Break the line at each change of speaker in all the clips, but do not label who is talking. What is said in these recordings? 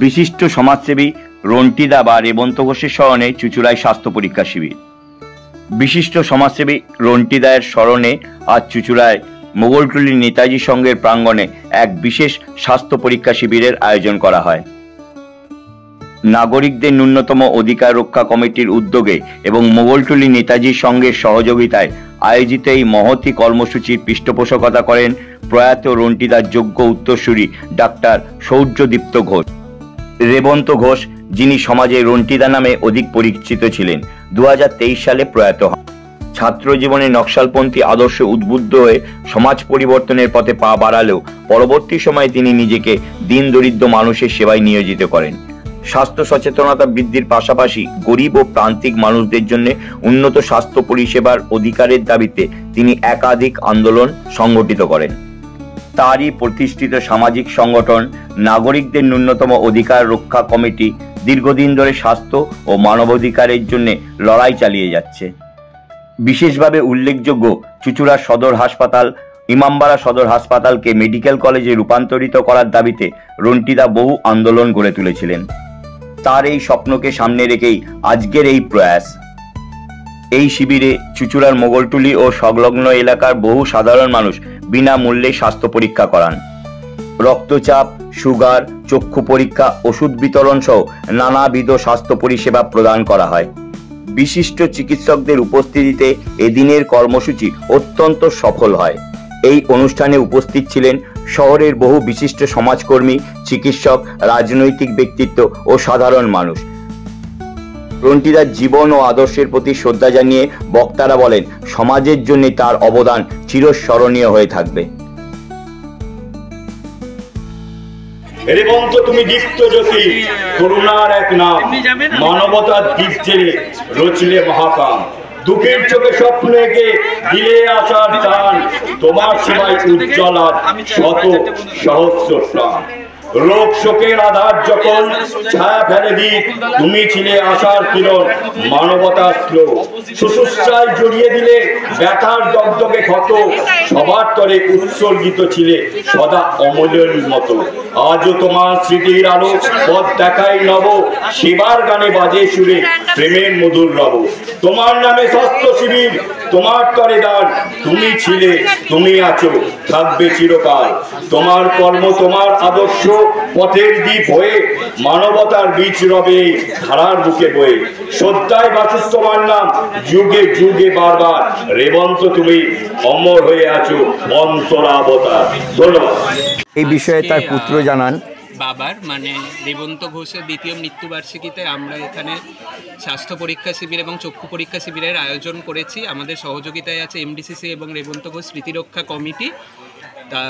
বিশিষ্ট সমাজসেবী রন্টিদা বা রেবন্ত ঘোষের স্মরণে চুঁচুড়ায় স্বাস্থ্য পরীক্ষা শিবির। বিশিষ্ট সমাজসেবী রন্টিদায়ের স্মরণে আজ চুঁচুড়ায় মোগলটুলি নেতাজি সংঘের প্রাঙ্গণে এক বিশেষ স্বাস্থ্য পরীক্ষা শিবিরের আয়োজন করা হয়। নাগরিকদের ন্যূনতম অধিকার রক্ষা কমিটির উদ্যোগে এবং মোগলটুলি নেতাজি সংঘের সহযোগিতায় আয়োজিত এই মহতী কর্মসূচির পৃষ্ঠপোষকতা করেন প্রয়াত রন্টিদার যোগ্য উত্তরসূরি ডাক্তার সৌর্যদীপ্ত ঘোষ। রেবন্ত ঘোষ, যিনি সমাজে রন্টিদা নামে অধিক পরিচিত ছিলেন, 2023 সালে প্রয়াত হন। ছাত্র জীবনে নকশালপন্থী আদর্শে উদ্বুদ্ধ হয়ে সমাজ পরিবর্তনের পথে পা বাড়ালেও পরবর্তী সময়ে তিনি নিজেকে দীন দরিদ্র মানুষের সেবায় নিয়োজিত করেন। স্বাস্থ্য সচেতনতা বৃদ্ধির পাশাপাশি গরিব ও প্রান্তিক মানুষদের জন্য উন্নত স্বাস্থ্য পরিষেবার অধিকারের দাবিতে তিনি একাধিক আন্দোলন সংগঠিত করেন। তারই প্রতিষ্ঠিত সামাজিক সংগঠন নাগরিকদের ন্যূনতম অধিকার রক্ষা কমিটি দীর্ঘদিন ধরে স্বাস্থ্য ও মানবাধিকারের জন্য লড়াই চালিয়ে যাচ্ছে। বিশেষভাবে উল্লেখযোগ্য, চুঁচুড়া সদর হাসপাতাল, ইমামবাড়া সদর হাসপাতালকে মেডিকেল কলেজে রূপান্তরিত করার দাবিতে রন্টিদা বহু আন্দোলন গড়ে তুলেছিলেন। তার এই স্বপ্নকে সামনে রেখেই আজকের এই প্রয়াস। এই শিবিরে চুঁচুড়ার মোগলটুলি ও সংলগ্ন এলাকার বহু সাধারণ মানুষ বিনামূল্যে স্বাস্থ্য পরীক্ষা করান। রক্তচাপ, সুগার, চক্ষু পরীক্ষা, ওষুধ বিতরণ সহ নানাবিধ স্বাস্থ্য পরিষেবা প্রদান করা হয়। বিশিষ্ট চিকিৎসকদের উপস্থিতিতে এদিনের কর্মসূচি অত্যন্ত সফল হয়। এই অনুষ্ঠানে উপস্থিত ছিলেন শহরের বহু বিশিষ্ট সমাজকর্মী, চিকিৎসক, রাজনৈতিক ব্যক্তিত্ব ও সাধারণ মানুষ। রন্টিদার জীবন ও আদর্শের প্রতি শ্রদ্ধা জানিয়ে বক্তারা বলেন, সমাজের জন্য তার অবদান চিরস্মরণীয় হয়ে থাকবে।
রেবন্ত তুমি দীপ্ত জ্যোতি, করুণার এক নাম, মানবতার দিক জেনে রচলে মহাকাম। দুঃখের চোখে স্বপ্ন এঁকে দিলে আশার টান, তোমার সেবায় উজ্জ্বল আর শত সহস্র প্রাণ। রোগ শোকের আধার যখন ছায়া ফেলে দিক, তুমি ছিলে আশার কিরণ, মানবতার স্লো। শুশ্রূষায় জড়িয়ে দিলে ব্যথার দগদগে ক্ষত, সবার তরে উৎসর্গিত ছিলে সদা অমলের মতো। আজও তোমার স্মৃতির আলো পথ দেখাই নব, সেবার গানে বাজে সুরে প্রেমের মধুর রব। তোমার নামে স্বাস্থ্য শিবির, তোমার তরে দান, তুমি ছিলে, তুমি আছো, থাকবে চিরকাল। তোমার কর্ম, তোমার আদর্শ পথের দ্বীপ হয়ে মানবতার বীজ রবে ধারার বুকে বয়ে। শ্রদ্ধায় বাসুস তোমার নাম যুগে যুগে বারবার, রেবন্ত তুমি অমর হয়ে আছো অন্তরাবতার। ধন্যবাদ।
এই বিষয়ে তার পুত্র জানান,
বাবার মানে রেবন্ত ঘোষের দ্বিতীয় মৃত্যুবার্ষিকীতে আমরা এখানে স্বাস্থ্য পরীক্ষা শিবির এবং চক্ষু পরীক্ষা শিবিরের আয়োজন করেছি। আমাদের সহযোগিতায় আছে এমডিসিসি এবং রেবন্ত ঘোষ স্মৃতিরক্ষা কমিটি। তা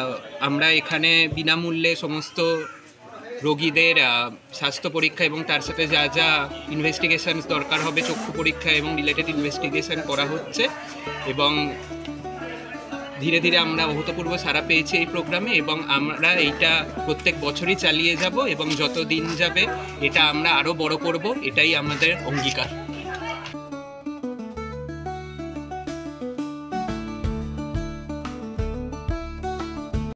আমরা এখানে বিনামূল্যে সমস্ত রোগীদের স্বাস্থ্য পরীক্ষা এবং তার সাথে যা যা ইনভেস্টিগেশন দরকার হবে, চক্ষু পরীক্ষা এবং রিলেটেড ইনভেস্টিগেশন করা হচ্ছে এবং ধীরে ধীরে আমরা অভূতপূর্ব সাড়া পেয়েছি এই প্রোগ্রামে এবং আমরা এইটা প্রত্যেক বছরই চালিয়ে যাব এবং যত দিন যাবে এটা আমরা আরও বড় করব, এটাই আমাদের অঙ্গীকার।